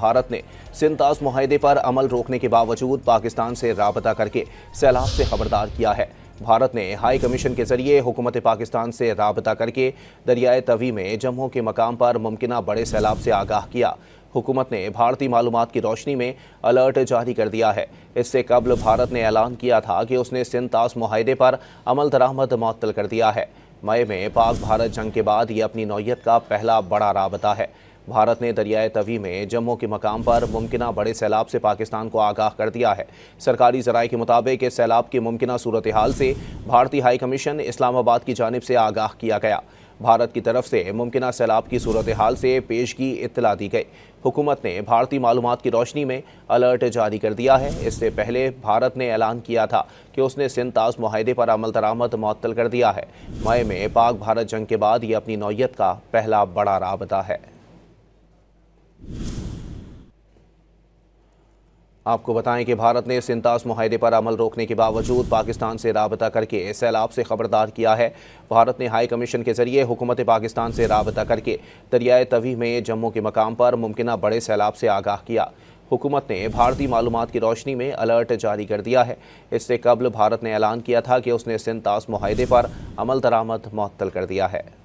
भारत ने सिंध-तास मुआहदे पर अमल रोकने के बावजूद पाकिस्तान से राबता करके सैलाब से खबरदार किया है। भारत ने हाई कमीशन के जरिए हुकूमत पाकिस्तान से राबता करके दरियाए तवी में जम्मू के मकाम पर मुमकिना बड़े सैलाब से आगाह किया। हुकूमत ने भारतीय मालूमात की रोशनी में अलर्ट जारी कर दिया है। इससे कबल भारत ने ऐलान किया था कि उसने सिंध-तास मुआहदे पर अमल दरामद मुअत्तल कर दिया है। मई में पाक भारत जंग के बाद ये अपनी नौयत का पहला बड़ा राबता है। भारत ने दरियाए तवी में जम्मू के मकाम पर मुमकिना बड़े सैलाब से पाकिस्तान को आगाह कर दिया है। सरकारी ज़राए के मुताबिक इस सैलाब की मुमकिना सूरत हाल से भारतीय हाई कमीशन इस्लामाबाद की जानिब से आगाह किया गया। भारत की तरफ से मुमकिना सैलाब की सूरत हाल से पेशगी इत्तला दी गई। हुकूमत ने भारतीय मालूमात की रोशनी में अलर्ट जारी कर दिया है। इससे पहले भारत ने ऐलान किया था कि उसने सिंध-तास मुआहदे पर अमल दरामद मुअत्तल कर दिया है। मई में पाक भारत जंग के बाद ये अपनी नौयत का पहला बड़ा राबता है। आपको बताएं कि भारत ने सिंध-तास मुआहदे पर अमल रोकने के बावजूद पाकिस्तान से राबता करके सैलाब से खबरदार किया है। भारत ने हाई कमीशन के जरिए हुकूमत पाकिस्तान से राबता करके दरियाए तवी में जम्मू के मकाम पर मुमकिना बड़े सैलाब से आगाह किया। हुकूमत ने भारतीय मालूमात की रोशनी में अलर्ट जारी कर दिया है। इससे कबल भारत ने ऐलान किया था कि उसने सिंध-तास मुआहदे पर अमल दरामद मुअत्तल कर दिया है।